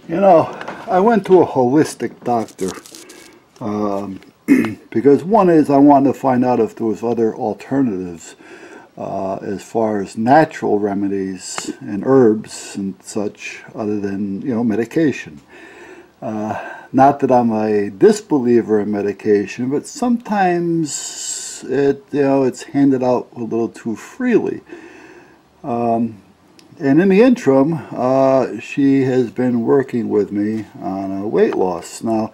You know, I went to a holistic doctor because one is I wanted to find out if there was other alternatives as far as natural remedies and herbs and such other than, medication. Not that I'm a disbeliever in medication, but sometimes it's handed out a little too freely. And in the interim, she has been working with me on a weight loss. Now,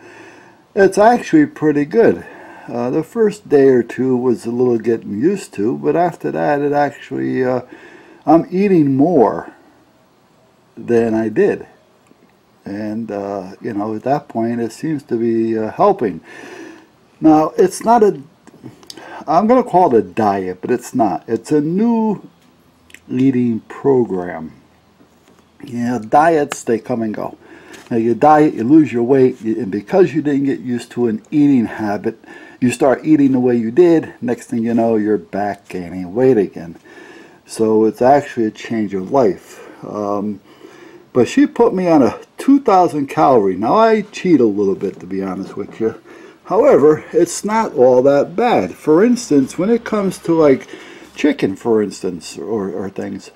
it's actually pretty good. The first day or two was a little getting used to, but after that, it actually, I'm eating more than I did. And, at that point, it seems to be helping. Now, it's not I'm going to call it a diet, but it's not. It's a new eating program. Diets, they come and go. Now you diet, you lose your weight, and because you didn't get used to an eating habit, you start eating the way you did. Next thing you know, you're back gaining weight again. So it's actually a change of life. But she put me on a 2,000 calorie. Now I cheat a little bit, to be honest with you. However, it's not all that bad. For instance, when it comes to like chicken, for instance, or things,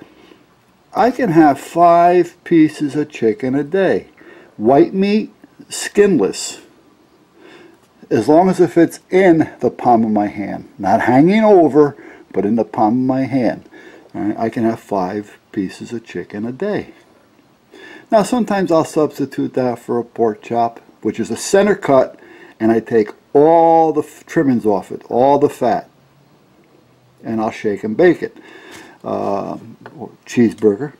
I can have 5 pieces of chicken a day. White meat, skinless. As long as it fits in the palm of my hand. Not hanging over, but in the palm of my hand. All right, I can have 5 pieces of chicken a day. Now sometimes I'll substitute that for a pork chop, which is a center cut, and I take all the trimmings off it, all the fat. And I'll shake and bake it. Or cheeseburger.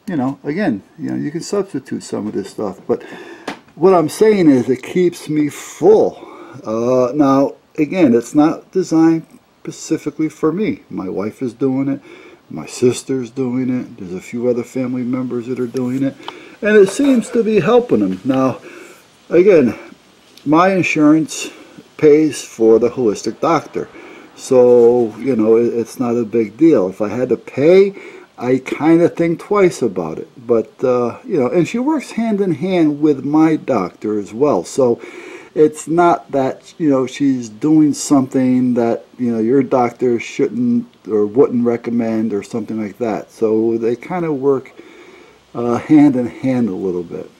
Again, you can substitute some of this stuff. But what I'm saying is it keeps me full. Now, again, it's not designed specifically for me. My wife is doing it. My sister's doing it. There's a few other family members that are doing it. And it seems to be helping them. Now, again, my insurance pays for the holistic doctor. So, it's not a big deal. If I had to pay, I kind of think twice about it. But, and she works hand in hand with my doctor as well. So it's not that, she's doing something that, your doctor shouldn't or wouldn't recommend or something like that. So they kind of work hand in hand a little bit.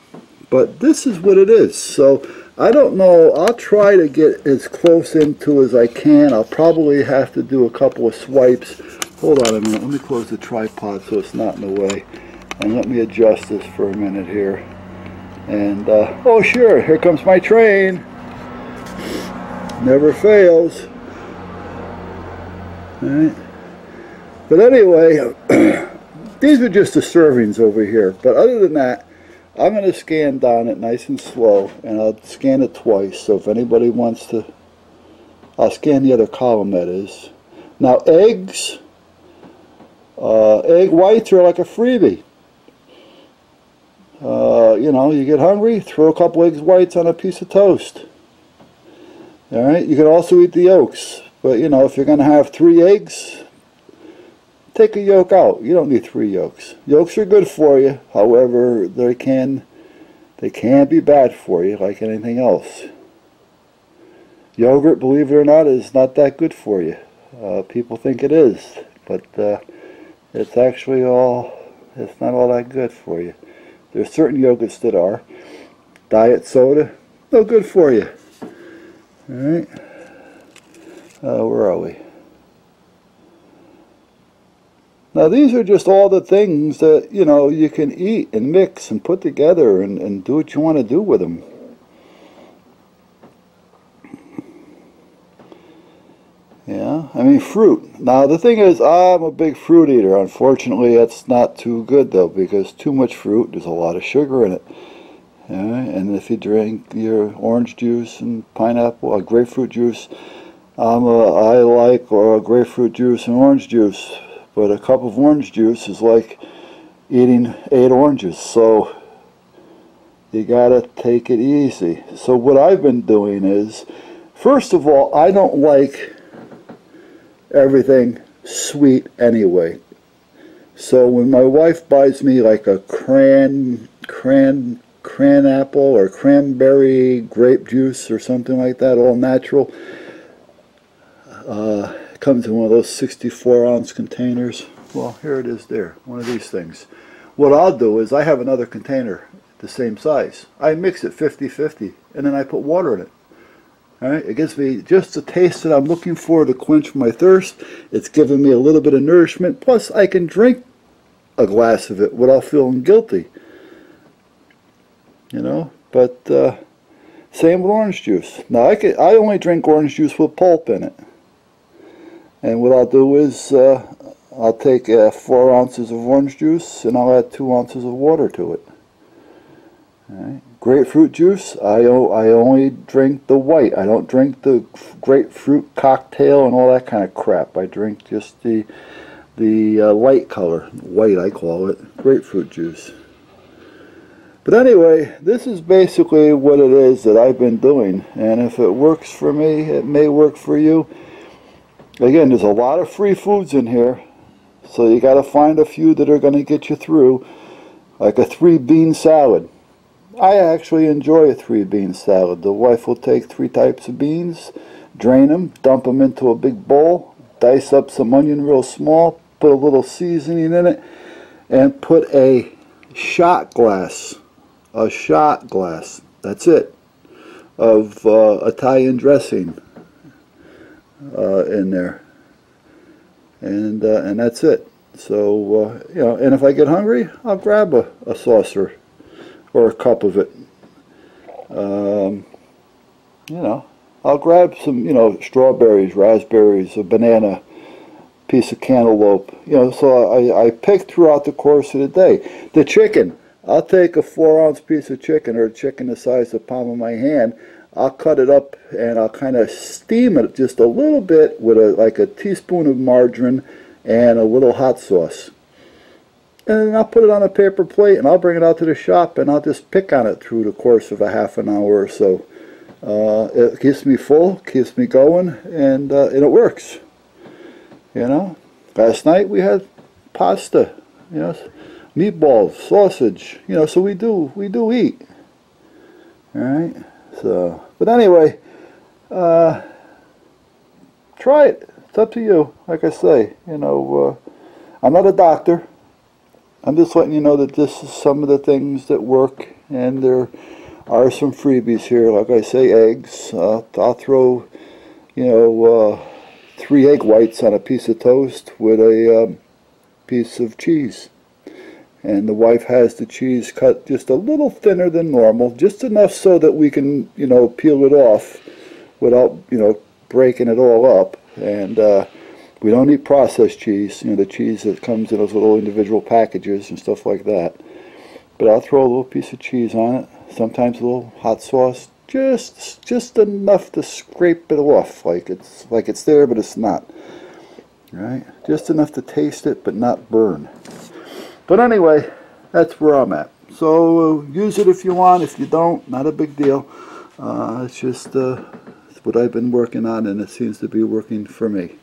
But this is what it is. So I don't know. I'll try to get as close into as I can. I'll probably have to do a couple of swipes. Hold on a minute. Let me close the tripod so it's not in the way. And let me adjust this for a minute here. And, oh sure, here comes my train. Never fails. All right. But anyway, these are just the servings over here. But other than that, I'm going to scan down it nice and slow, and I'll scan it twice, so if anybody wants to, I'll scan the other column, that is. Now eggs, egg whites are like a freebie. You get hungry, throw a couple eggs whites on a piece of toast. Alright, you can also eat the yolks, but if you're going to have 3 eggs, take a yolk out. You don't need 3 yolks. Yolks are good for you. However, they can be bad for you like anything else. Yogurt, believe it or not, is not that good for you. People think it is, but it's actually it's not all that good for you. There's certain yogurts that are. Diet soda, no good for you. Alright. Where are we? Now these are just all the things that, you can eat and mix and put together and do what you want to do with them. Yeah, I mean fruit. Now the thing is, I'm a big fruit eater. Unfortunately, that's not too good though, because too much fruit, there's a lot of sugar in it. And if you drink your orange juice and pineapple or grapefruit juice, I like grapefruit juice and orange juice. But a cup of orange juice is like eating 8 oranges, so you gotta take it easy. So what I've been doing is, first of all, I don't like everything sweet anyway. So when my wife buys me like a cran cranapple or cranberry grape juice or something like that, all natural. It comes in one of those 64-ounce containers. Well, here it is there, one of these things. What I'll do is I have another container the same size. I mix it 50-50 and then I put water in it. Alright, it gives me just the taste that I'm looking for to quench my thirst. It's giving me a little bit of nourishment. Plus, I can drink a glass of it without feeling guilty. You know, but same with orange juice. Now, I only drink orange juice with pulp in it. And what I'll do is I'll take 4 ounces of orange juice and I'll add 2 ounces of water to it. Alright. Grapefruit juice, I only drink the white. I don't drink the grapefruit cocktail and all that kind of crap. I drink just the light color, white I call it, grapefruit juice. But anyway, this is basically what it is that I've been doing, and if it works for me, it may work for you. Again, there's a lot of free foods in here, so you got to find a few that are going to get you through, like a 3-bean salad. I actually enjoy a 3-bean salad. The wife will take 3 types of beans, drain them, dump them into a big bowl, dice up some onion real small, put a little seasoning in it, and put a shot glass, that's it, of Italian dressing in there. And that's it. So, you know, and if I get hungry, I'll grab a saucer or a cup of it. You know, I'll grab some, you know, strawberries, raspberries, a banana, piece of cantaloupe. You know, so I pick throughout the course of the day. The chicken, I'll take a 4-ounce piece of chicken, or chicken the size of the palm of my hand. I'll cut it up and I'll kind of steam it just a little bit with like a teaspoon of margarine and a little hot sauce. And then I'll put it on a paper plate and I'll bring it out to the shop and I'll just pick on it through the course of a half an hour or so. It keeps me full, keeps me going, and it works. You know, last night we had pasta, you know, meatballs, sausage, you know, so we do eat. All right. So, but anyway, try it. It's up to you. Like I say, you know, I'm not a doctor. I'm just letting you know that this is some of the things that work, and there are some freebies here. Like I say, eggs. I'll throw, you know, 3 egg whites on a piece of toast with a piece of cheese. And the wife has the cheese cut just a little thinner than normal, just enough so that we can, you know, peel it off without, you know, breaking it all up. And we don't eat processed cheese, you know, the cheese that comes in those little individual packages and stuff like that. But I'll throw a little piece of cheese on it, sometimes a little hot sauce, just enough to scrape it off, like it's there but it's not. Right? Just enough to taste it but not burn. But anyway, that's where I'm at. So use it if you want. If you don't, not a big deal. It's just it's what I've been working on, and it seems to be working for me.